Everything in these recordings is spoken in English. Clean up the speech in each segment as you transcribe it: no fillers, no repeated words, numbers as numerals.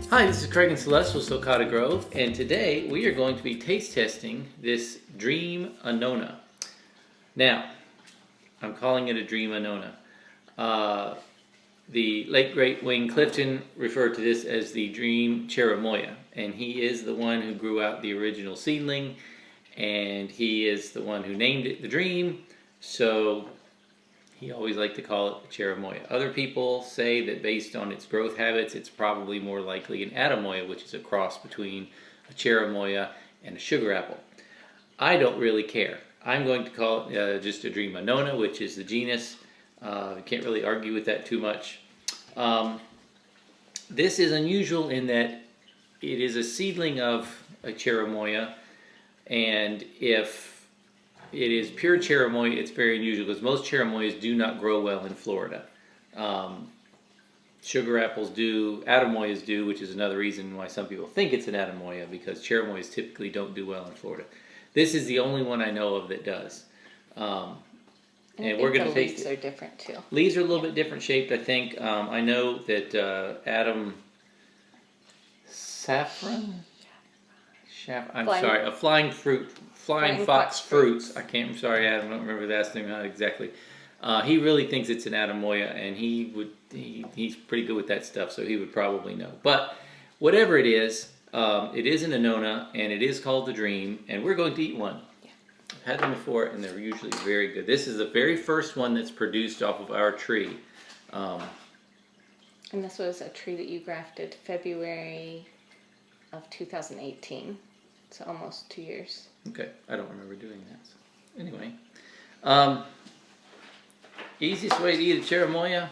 Hi, this is Craig and Celeste with Sulcata Grove, and today we are going to be taste testing this Dream Annona. Now, I'm calling it a Dream Annona. The late great Wayne Clifton referred to this as the Dream Cherimoya, and he is the one who grew out the original seedling, and he is the one who named it the Dream, so he always liked to call it the Cherimoya. Other people say that based on its growth habits, it's probably more likely an Atemoya, which is a cross between a Cherimoya and a sugar apple. I don't really care. I'm going to call it just a Dream Annona, which is the genus. Can't really argue with that too much. This is unusual in that it is a seedling of a Cherimoya, and if it is pure Cherimoya, it's very unusual because most Cherimoyas do not grow well in Florida. Sugar apples do, Atemoyas do, which is another reason why some people think it's an Atemoya, because Cherimoyas typically don't do well in Florida. This is the only one I know of that does. And we're going to taste it. Leaves are different too. Leaves are a little bit different shaped, I think. I know that a Flying Fox Fruits. I'm sorry, Adam, I don't remember the last name exactly. He really thinks it's an Atemoya, and he's pretty good with that stuff, so he would probably know. But whatever it is an Annona, and it is called the Dream, and we're going to eat one. Yeah. I've had them before, and they're usually very good. This is the very first one that's produced off of our tree. And this was a tree that you grafted February of 2018. So almost 2 years. Okay, I don't remember doing that. So anyway, easiest way to eat a Cherimoya,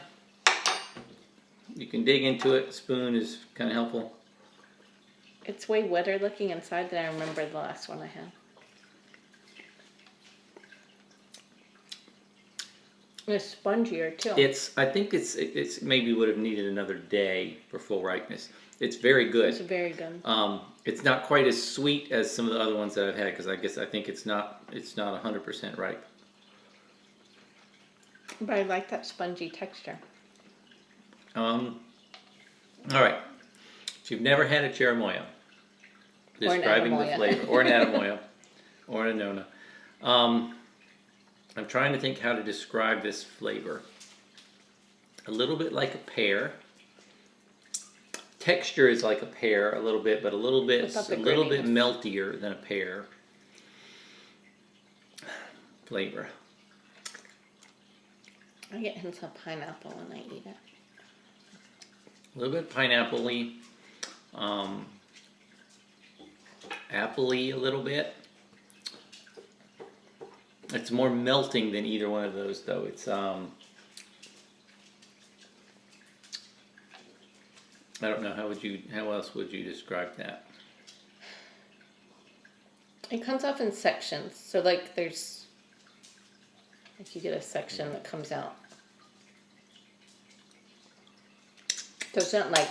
you can dig into it. Spoon is kind of helpful. It's way wetter looking inside than I remember the last one I had. It's spongier too. I think it's maybe would have needed another day for full ripeness. It's very good. It's very good. It's not quite as sweet as some of the other ones that I've had, because I think it's not 100% ripe. But I like that spongy texture. All right. If you've never had a Cherimoya, describing the flavor, or an Atemoya, or an Annona, I'm trying to think how to describe this flavor. A little bit like a pear. Texture is like a pear a little bit, but a little bit meltier than a pear. Flavor. I get hints of pineapple when I eat it. A little bit pineapple-y, apple-y a little bit. It's more melting than either one of those, though. It's I don't know, how else would you describe that? It comes off in sections. So like you get a section that comes out. So it's not like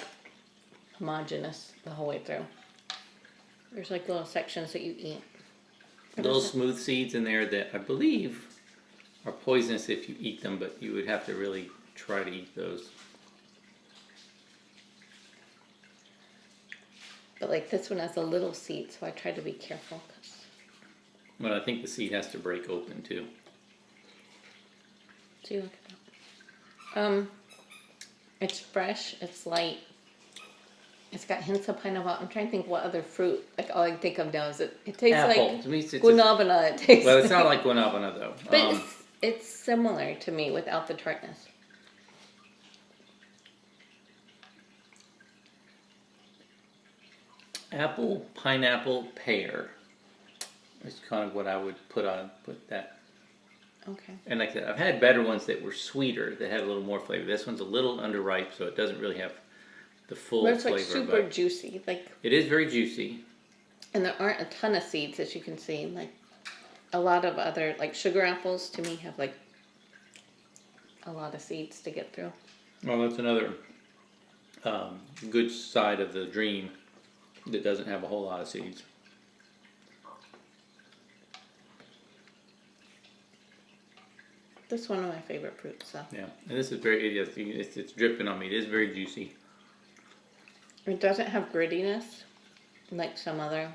homogeneous the whole way through. There's like little sections that you eat. Little smooth seeds in there that I believe are poisonous if you eat them, but you would have to really try to eat those. But like this one has a little seed, so I try to be careful. Well, I think the seed has to break open too. So you look at that. It's fresh. It's light. It's got hints of pineapple. I'm trying to think what other fruit. Like all I can think of now is it tastes apple. like To me, guanabana. It tastes. Well, it's not like guanabana though. But it's similar to me without the tartness. Apple, pineapple, pear. It's kind of what I would put that. Okay. And like I said, I've had better ones that were sweeter, that had a little more flavor. This one's a little underripe, so it doesn't really have the full flavor. It's like super juicy. Like it is very juicy. And there aren't a ton of seeds, as you can see. Like a lot of other, like sugar apples, to me have like a lot of seeds to get through. Well, that's another good side of the Dream that doesn't have a whole lot of seeds. This is one of my favorite fruits. So. Yeah, and this is very, it's dripping on me. It is very juicy. It doesn't have grittiness like some other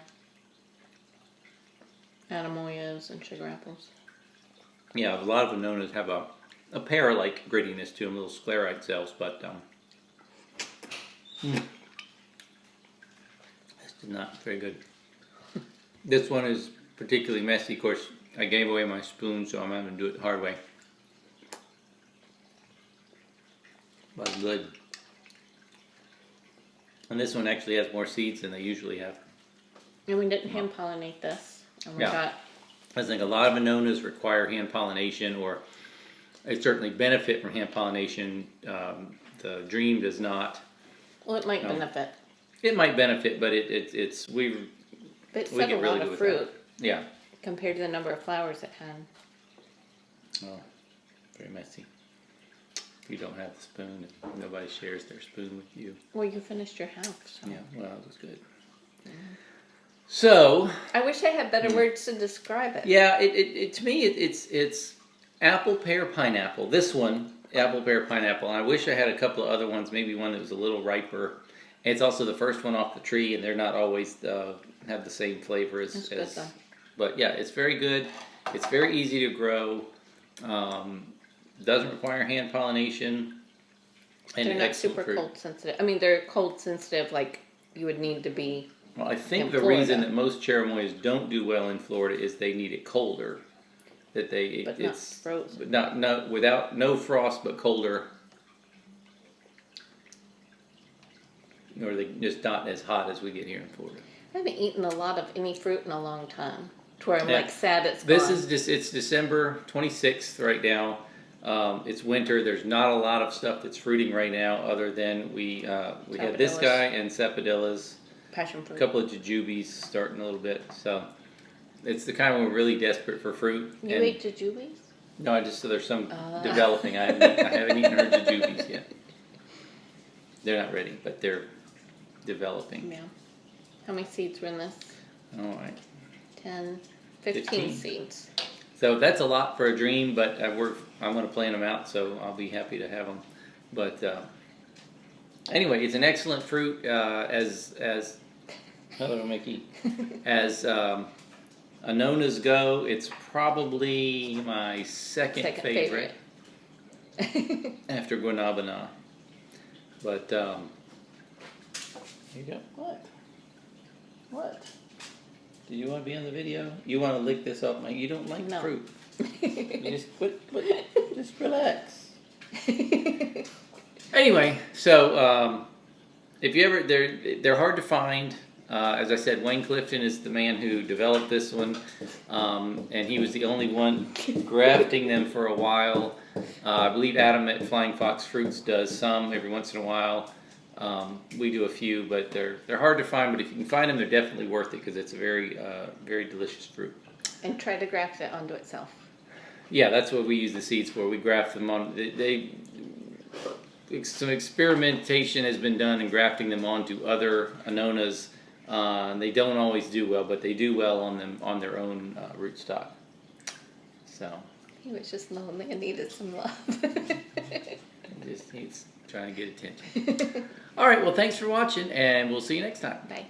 Atemoyas and sugar apples. Yeah, a lot of Annonas have a pear-like grittiness to them, little sclerite cells, but this is not very good. This one is particularly messy. Of course, I gave away my spoon, so I'm having to do it the hard way. But good. And this one actually has more seeds than they usually have. And we didn't hand pollinate this. And we Yeah. got I think a lot of Annonas require hand pollination, or they certainly benefit from hand pollination. The Dream does not. well, it might benefit. It might benefit, but it's we But it we said get a really lot good of with that. fruit Yeah. compared to the number of flowers it had. Oh, very messy. You don't have the spoon, and nobody shares their spoon with you. Well, you finished your half. So. Yeah, well, that was good. So, I wish I had better words to describe it. yeah, it to me it's apple, pear, pineapple. This one, apple, pear, pineapple. And I wish I had a couple of other ones, maybe one that was a little riper. And it's also the first one off the tree, and they're not always have the same flavor as. That's good though. But yeah, it's very good. It's very easy to grow. Doesn't require hand pollination. And They're not excellent super fruit. cold sensitive. I mean, they're cold sensitive like you would need to be. Well, I think in the reason Florida. that most Cherimoyas don't do well in Florida is they need it colder. That But not it's frozen. but not without no frost but colder, or they just not as hot as we get here in Florida. I haven't eaten a lot of any fruit in a long time. To where I'm Yeah. like sad it's This gone. is just it's December 26th right now. It's winter. There's not a lot of stuff that's fruiting right now, other than we had this Sapodillas. guy and sapodillas, Passion a fruit. couple of jujubes starting a little bit. So it's the kind where we're really desperate for fruit. You and- ate jujubes? No, so there's some developing. I haven't eaten her jujubes yet. They're not ready, but they're developing. Yeah. How many seeds were in this? All right. 10, 15 15. seeds. So that's a lot for a Dream, but I'm going to plan them out, so I'll be happy to have them. But anyway, it's an excellent fruit. As hello, Mickey. As Annonas go, it's probably my second favorite after Guanabana. But here you go. What? What? Do you want to be on the video? You want to lick this off? You don't like No. fruit. You just just relax. Anyway, so if you ever, they're hard to find. As I said, Wayne Clifton is the man who developed this one, and he was the only one grafting them for a while. I believe Adam at Flying Fox Fruits does some every once in a while. We do a few, but they're hard to find. But if you can find them, they're definitely worth it because it's a very very delicious fruit. And try to graft it onto itself. Yeah, that's what we use the seeds for. We graft them on. Some experimentation has been done in grafting them onto other Annonas. They don't always do well, but they do well on their own rootstock. So He was just lonely and needed some love. he's trying to get attention. All right, well, thanks for watching, and we'll see you next time. Bye.